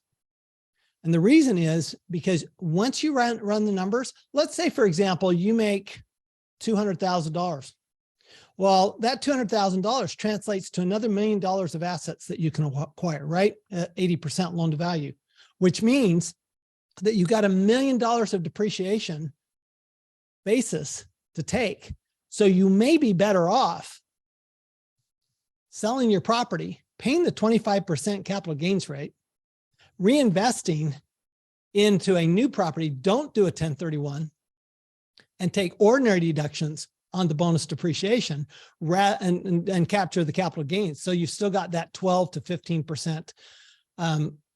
And the reason is because once you run the numbers, let's say, for example, you make $200,000. Well, that $200,000 translates to another $1 million of assets that you can acquire, right? 80% loan to value, which means that you got $1 million of depreciation basis to take. So you may be better off selling your property, paying the 25% capital gains rate, reinvesting into a new property. Don't do a 1031 and take ordinary deductions on the bonus depreciation and capture the capital gains. So you've still got that 12 to 15%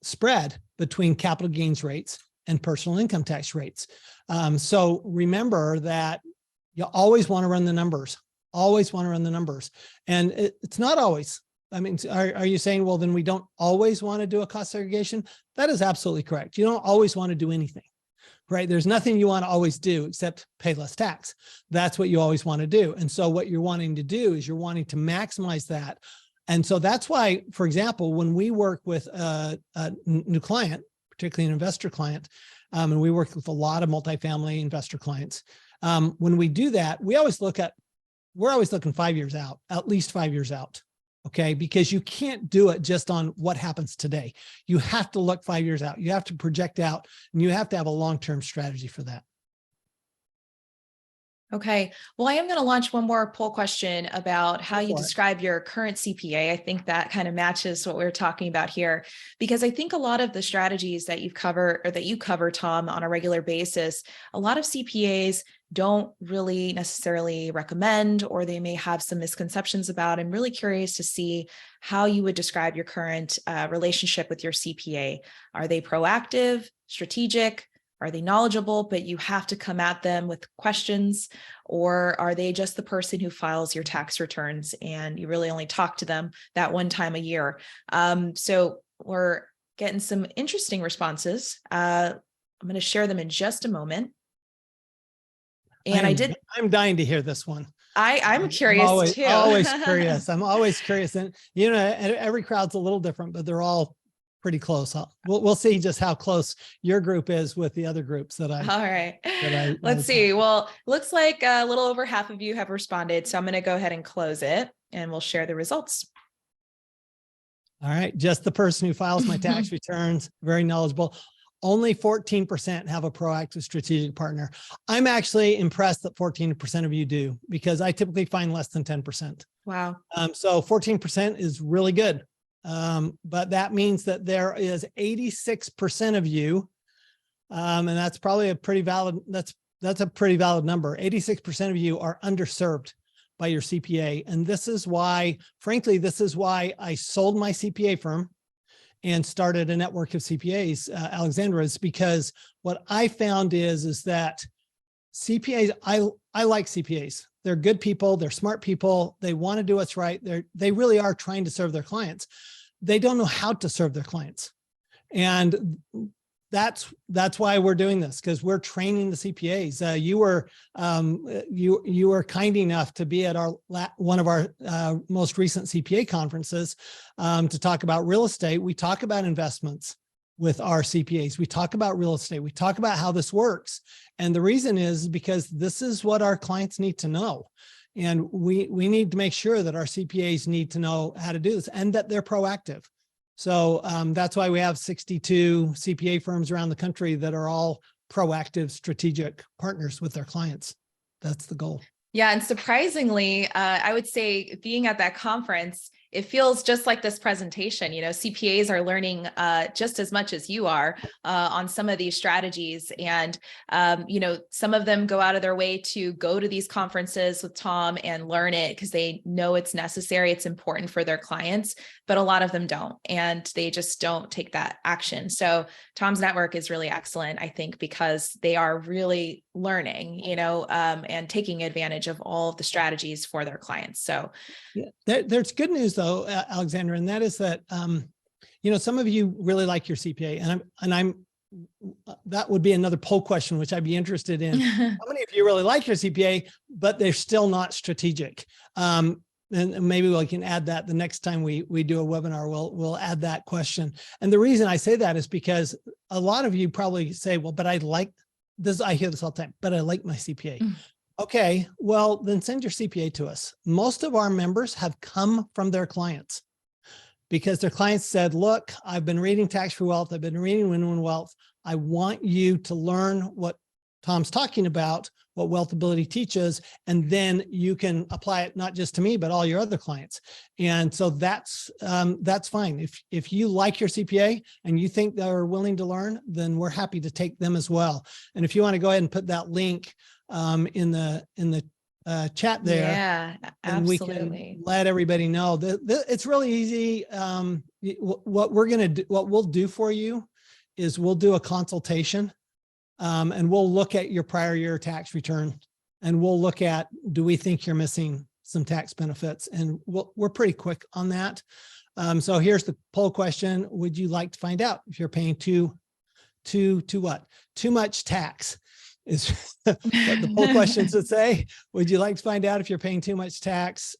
spread between capital gains rates and personal income tax rates. So remember that you always want to run the numbers, always want to run the numbers. And it's not always. I mean, are you saying, well, then we don't always want to do a cost segregation? That is absolutely correct. You don't always want to do anything. Right? There's nothing you want to always do except pay less tax. That's what you always want to do. And so what you're wanting to do is you're wanting to maximize that. And so that's why, for example, when we work with a new client, particularly an investor client, and we work with a lot of multifamily investor clients, when we do that, we're always looking 5 years out, at least 5 years out. Okay, because you can't do it just on what happens today. You have to look 5 years out. You have to project out, and you have to have a long-term strategy for that. Okay. Well, I am going to launch one more poll question about how you describe your current CPA. I think that kind of matches what we're talking about here, because I think a lot of the strategies that you cover, Tom, on a regular basis, a lot of CPAs don't really necessarily recommend, or they may have some misconceptions about. I'm really curious to see how you would describe your current relationship with your CPA. Are they proactive, strategic? Are they knowledgeable, but you have to come at them with questions? Or are they just the person who files your tax returns and you really only talk to them that one time a year? So we're getting some interesting responses. I'm going to share them in just a moment. And I'm dying to hear this one. I'm curious too. Always curious. I'm always curious. And, you know, every crowd's a little different, but they're all pretty close. We'll see just how close your group is with the other groups that I. All right. Let's see. Well, looks like a little over half of you have responded. So I'm going to go ahead and close it and we'll share the results. All right. Just the person who files my tax returns, very knowledgeable. Only 14% have a proactive strategic partner. I'm actually impressed that 14% of you do, because I typically find less than 10%. Wow. So 14% is really good. But that means that there is 86% of you, and that's probably a pretty valid, that's a pretty valid number. 86% of you are underserved by your CPA. And this is why, frankly, this is why I sold my CPA firm and started a network of CPAs, Alexandra, is because what I found is that CPAs, I like CPAs. They're good people. They're smart people. They want to do what's right. They really are trying to serve their clients. They don't know how to serve their clients. And that's why we're doing this, because we're training the CPAs. You were kind enough to be at one of our most recent CPA conferences to talk about real estate. We talk about investments with our CPAs. We talk about real estate. We talk about how this works. And the reason is because this is what our clients need to know. And we need to make sure that our CPAs need to know how to do this and that they're proactive. So that's why we have 62 CPA firms around the country that are all proactive, strategic partners with their clients. That's the goal. Yeah. And surprisingly, I would say being at that conference, it feels just like this presentation. You know, CPAs are learning just as much as you are on some of these strategies. And, you know, some of them go out of their way to go to these conferences with Tom and learn it because they know it's necessary. It's important for their clients, but a lot of them don't, and they just don't take that action. So Tom's network is really excellent, I think, because they are really learning, you know, and taking advantage of all of the strategies for their clients. So yeah, there's good news though, Alexandra, and that is that, you know, some of you really like your CPA, and I'm that would be another poll question, which I'd be interested in. How many of you really like your CPA, but they're still not strategic? And maybe we can add that the next time we do a webinar, we'll add that question. And the reason I say that is because a lot of you probably say, well, but I like this, I hear this all the time, but I like my CPA. Okay, well, then send your CPA to us. Most of our members have come from their clients because their clients said, look, I've been reading Tax Free Wealth. I've been reading Win-Win Wealth. I want you to learn what Tom's talking about, what WealthAbility teaches, and then you can apply it not just to me, but all your other clients. And so that's fine. If you like your CPA and you think they're willing to learn, then we're happy to take them as well. And if you want to go ahead and put that link in the chat there, yeah, absolutely. And we can let everybody know that it's really easy. What we'll do for you is we'll do a consultation. And we'll look at your prior year tax return, and we'll look at, do we think you're missing some tax benefits? And we're pretty quick on that. So here's the poll question. Would you like to find out if you're paying too much tax? Is what the poll questions would say. Would you like to find out if you're paying too much tax?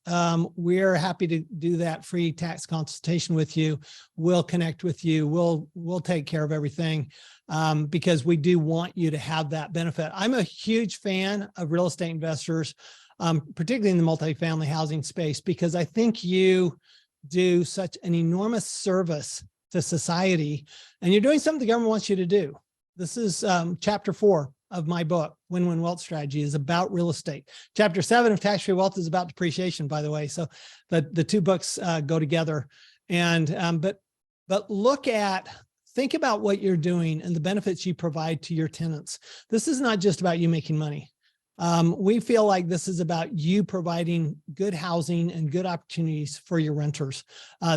We're happy to do that free tax consultation with you. We'll connect with you. We'll take care of everything because we do want you to have that benefit. I'm a huge fan of real estate investors, particularly in the multifamily housing space, because I think you do such an enormous service to society, and you're doing something the government wants you to do. This is chapter 4 of my book, Win-Win Wealth Strategy, is about real estate. Chapter 7 of Tax-Free Wealth is about depreciation, by the way. So the two books go together. And but think about what you're doing and the benefits you provide to your tenants. This is not just about you making money. We feel like this is about you providing good housing and good opportunities for your renters.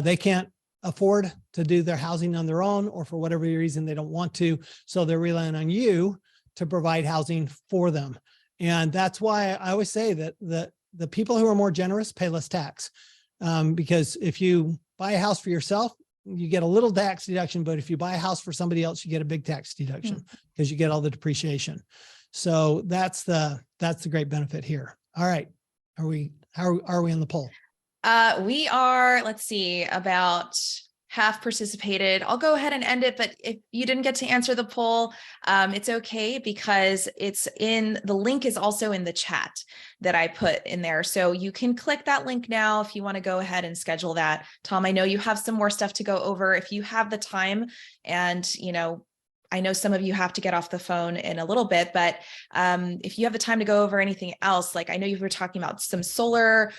They can't afford to do their housing on their own, or for whatever reason they don't want to, so they're relying on you to provide housing for them. And that's why I always say that the people who are more generous pay less tax, because if you buy a house for yourself, you get a little tax deduction, but if you buy a house for somebody else, you get a big tax deduction because you get all the depreciation. So that's the great benefit here. All right, how are we on the poll? We are, let's see, about half participated. I'll go ahead and end it, but if you didn't get to answer the poll, it's okay, because the link is also in the chat that I put in there. So you can click that link now if you want to go ahead and schedule that. Tom, I know you have some more stuff to go over. If you have the time, and I know some of you have to get off the phone in a little bit, but if you have the time to go over anything else, like I know you were talking about some solar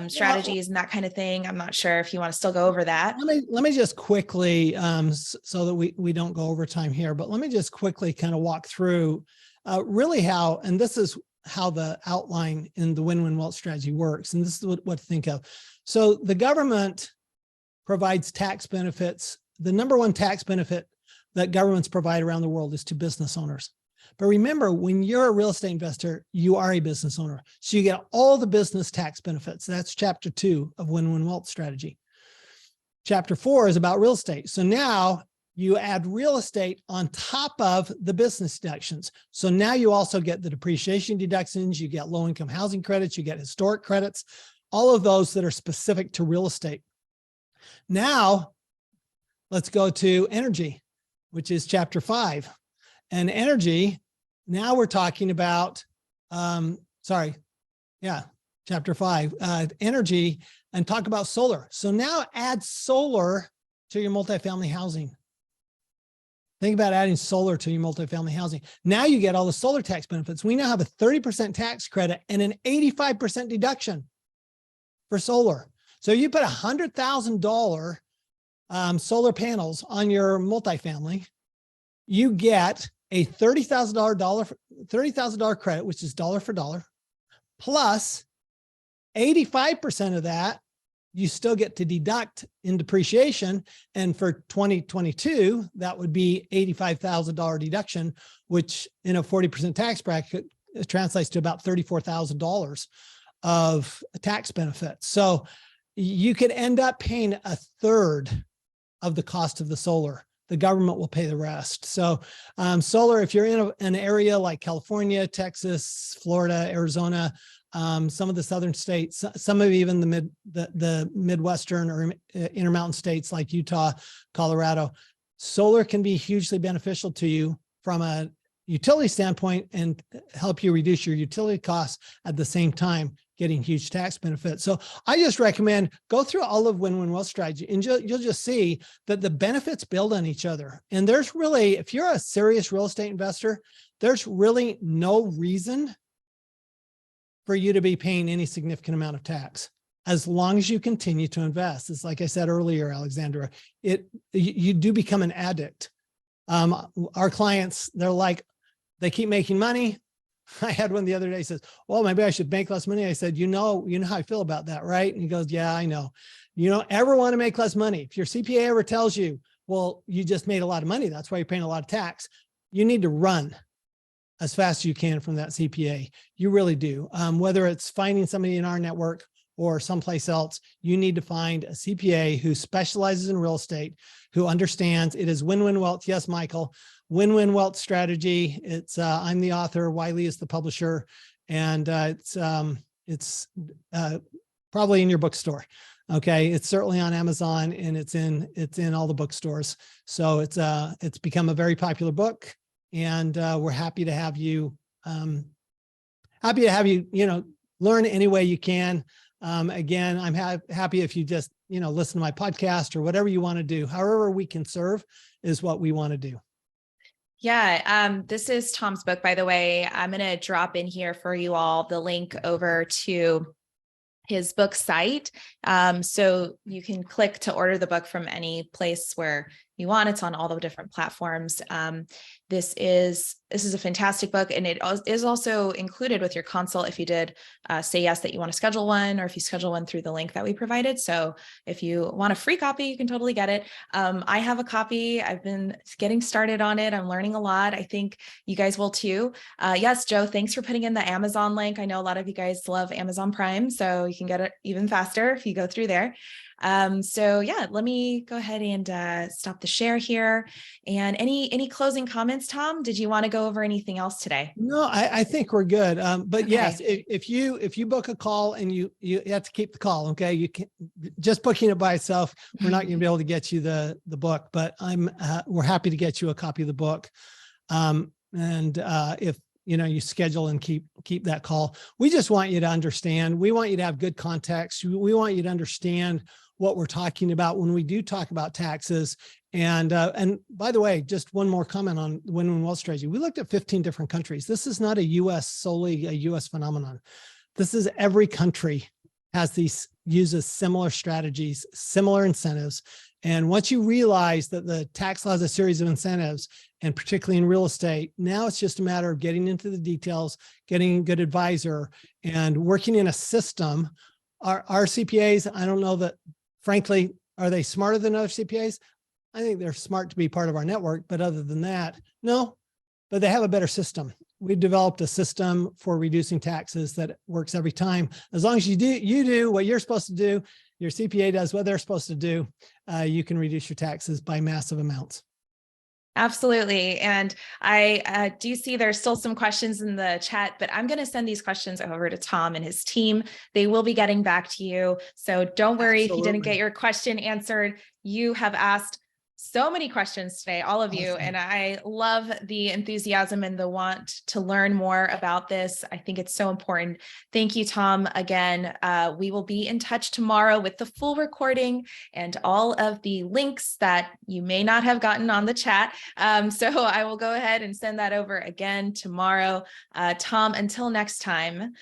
strategies and that kind of thing. I'm not sure if you want to still go over that. Let me just quickly, so that we don't go over time here, but let me just quickly kind of walk through really how, and this is how the outline in the Win-Win Wealth Strategy works. And this is what to think of. So the government provides tax benefits. The number one tax benefit that governments provide around the world is to business owners. But remember, when you're a real estate investor, you are a business owner. So you get all the business tax benefits. That's chapter 2 of Win-Win Wealth Strategy. Chapter 4 is about real estate. So now you add real estate on top of the business deductions. So now you also get the depreciation deductions, you get low-income housing credits, you get historic credits, all of those that are specific to real estate. Now, let's go to energy, which is chapter 5. And energy, now we're talking about, chapter 5, energy, and talk about solar. So now add solar to your multifamily housing. Think about adding solar to your multifamily housing. Now you get all the solar tax benefits. We now have a 30% tax credit and an 85% deduction for solar. So you put $100,000 solar panels on your multifamily, you get a $30,000 credit, which is dollar for dollar, plus 85% of that you still get to deduct in depreciation. And for 2022, that would be $85,000 deduction, which in a 40% tax bracket translates to about $34,000 of tax benefits. So you could end up paying a third of the cost of the solar. The government will pay the rest. So solar, if you're in an area like California, Texas, Florida, Arizona, some of the southern states, some of even the Midwestern or intermountain states like Utah, Colorado, solar can be hugely beneficial to you from a utility standpoint and help you reduce your utility costs at the same time getting huge tax benefits. So I just recommend go through all of Win-Win Wealth Strategy, and you'll just see that the benefits build on each other. And there's really, if you're a serious real estate investor, there's really no reason for you to be paying any significant amount of tax as long as you continue to invest. It's like I said earlier, Alexandra, you do become an addict. Our clients, they keep making money. I had one the other day says, well, maybe I should make less money. I said, you know how I feel about that, right? And he goes, yeah, I know. You don't ever want to make less money. If your CPA ever tells you, well, you just made a lot of money, that's why you're paying a lot of tax, you need to run as fast as you can from that CPA. You really do. Whether it's finding somebody in our network or someplace else, you need to find a CPA who specializes in real estate, who understands it is win-win wealth. Yes, Michael. Win-Win Wealth Strategy. It's I'm the author, Wiley is the publisher, and it's probably in your bookstore. Okay, it's certainly on Amazon, and it's in all the bookstores. So it's become a very popular book, and we're happy to have you learn any way you can. Again, I'm happy if you just, listen to my podcast or whatever you want to do. However we can serve is what we want to do. Yeah, this is Tom's book, by the way. I'm going to drop in here for you all the link over to his book site. So you can click to order the book from any place where you want. It's on all the different platforms. This is a fantastic book, and it is also included with your consult if you did say yes that you want to schedule one, or if you schedule one through the link that we provided. So if you want a free copy, you can totally get it. I have a copy. I've been getting started on it. I'm learning a lot. I think you guys will too. Yes, Joe, thanks for putting in the Amazon link. I know a lot of you guys love Amazon Prime, so you can get it even faster if you go through there. So yeah, let me go ahead and stop the share here. And any closing comments, Tom? Did you want to go over anything else today? No, I think we're good. But Okay. yes, if you book a call and you have to keep the call, okay, you can just booking it by itself. We're not going to be able to get you the book, but we're happy to get you a copy of the book. If you schedule and keep that call, we just want you to understand. We want you to have good context. We want you to understand what we're talking about when we do talk about taxes. And by the way, just one more comment on win-win wealth strategy. We looked at 15 different countries. This is not solely a US phenomenon. This is every country uses similar strategies, similar incentives. And once you realize that the tax law is a series of incentives, and particularly in real estate, now it's just a matter of getting into the details, getting a good advisor, and working in a system. Our CPAs, I don't know that, frankly, are they smarter than other CPAs? I think they're smart to be part of our network, but other than that, no, but they have a better system. We've developed a system for reducing taxes that works every time. As long as you do what you're supposed to do, your CPA does what they're supposed to do, you can reduce your taxes by massive amounts. Absolutely. And I do see there's still some questions in the chat, but I'm going to send these questions over to Tom and his team. They will be getting back to you. So don't worry if you didn't get your question answered. You have asked so many questions today, all of you, and I love the enthusiasm and the want to learn more about this. I think it's so important. Thank you, Tom. Again, we will be in touch tomorrow with the full recording and all of the links that you may not have gotten on the chat. So I will go ahead and send that over again tomorrow. Tom, until next time,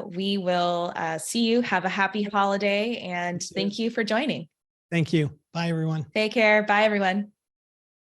we will see you. Have a happy holiday, and thank you for joining. Thank you. Bye, everyone. Take care. Bye, everyone.